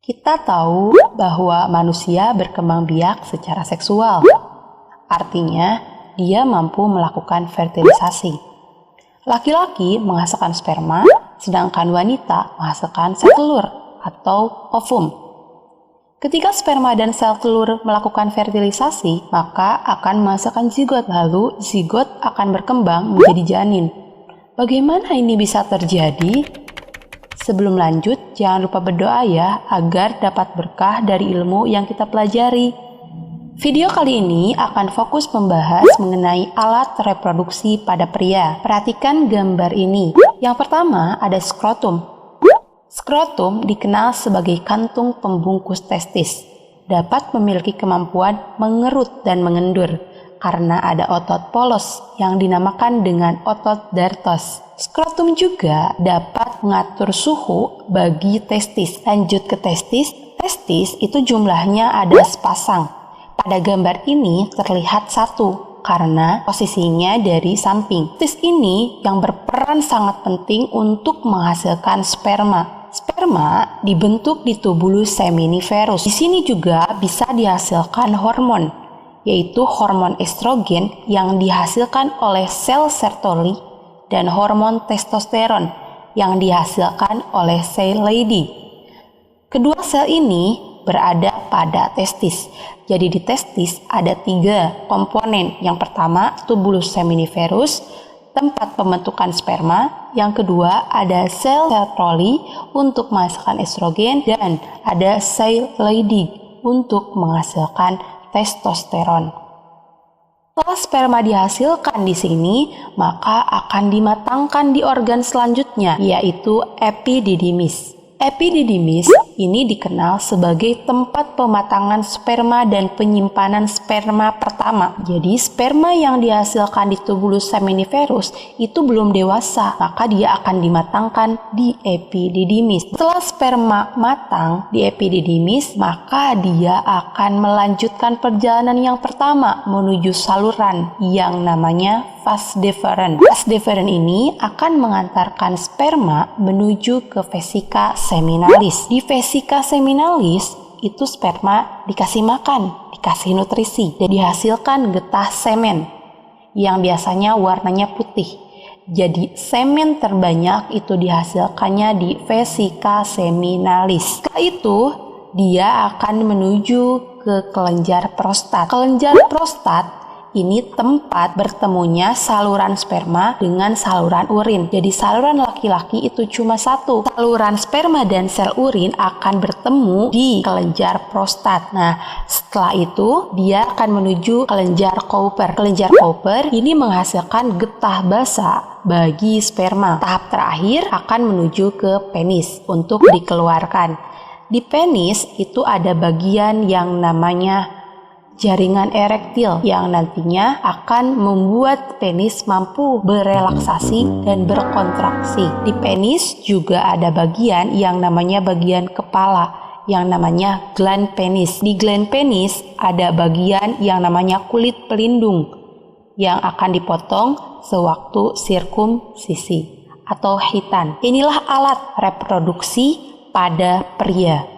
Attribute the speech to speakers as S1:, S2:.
S1: Kita tahu bahwa manusia berkembang biak secara seksual. Artinya, dia mampu melakukan fertilisasi. Laki-laki menghasilkan sperma, sedangkan wanita menghasilkan sel telur atau ovum. Ketika sperma dan sel telur melakukan fertilisasi, maka akan menghasilkan zigot. Lalu, zigot akan berkembang menjadi janin. Bagaimana ini bisa terjadi? Sebelum lanjut, jangan lupa berdoa ya, agar dapat berkah dari ilmu yang kita pelajari. Video kali ini akan fokus membahas mengenai alat reproduksi pada pria. Perhatikan gambar ini. Yang pertama ada skrotum. Skrotum dikenal sebagai kantung pembungkus testis. Dapat memiliki kemampuan mengerut dan mengendur karena ada otot polos yang dinamakan dengan otot dartos. Skrotum juga dapat mengatur suhu bagi testis. Lanjut ke testis. Testis itu jumlahnya ada sepasang. Pada gambar ini terlihat satu karena posisinya dari samping. Testis ini yang berperan sangat penting untuk menghasilkan sperma. Sperma dibentuk di tubulus seminiferus. Di sini juga bisa dihasilkan hormon, yaitu hormon estrogen yang dihasilkan oleh sel Sertoli dan hormon testosteron yang dihasilkan oleh sel Leydig. Kedua sel ini berada pada testis. Jadi di testis ada 3 komponen. Yang pertama tubulus seminiferus, tempat pembentukan sperma. Yang kedua ada sel Sertoli untuk menghasilkan estrogen, dan ada sel Leydig untuk menghasilkan testosteron. Setelah sperma dihasilkan di sini, maka akan dimatangkan di organ selanjutnya, yaitu epididymis. Epididymis ini dikenal sebagai tempat pematangan sperma dan penyimpanan sperma pertama. Jadi sperma yang dihasilkan di tubulus seminiferus itu belum dewasa, maka dia akan dimatangkan di epididymis. Setelah sperma matang di epididymis, maka dia akan melanjutkan perjalanan yang pertama menuju saluran yang namanya vas deferens. Vas deferens ini akan mengantarkan sperma menuju ke vesika seminalis. Di vesika seminalis itu sperma dikasih makan, dikasih nutrisi, dan dihasilkan getah semen yang biasanya warnanya putih. Jadi semen terbanyak itu dihasilkannya di vesika seminalis. Setelah itu dia akan menuju ke kelenjar prostat. Kelenjar prostat ini tempat bertemunya saluran sperma dengan saluran urin. Jadi saluran laki-laki itu cuma satu. Saluran sperma dan sel urin akan bertemu di kelenjar prostat. Nah, setelah itu dia akan menuju kelenjar Cowper. Kelenjar Cowper ini menghasilkan getah basa bagi sperma. Tahap terakhir akan menuju ke penis untuk dikeluarkan. Di penis itu ada bagian yang namanya jaringan erektil yang nantinya akan membuat penis mampu berelaksasi dan berkontraksi. Di penis juga ada bagian yang namanya bagian kepala yang namanya gland penis. Di gland penis ada bagian yang namanya kulit pelindung yang akan dipotong sewaktu sirkumsisi atau khitan. Inilah alat reproduksi pada pria.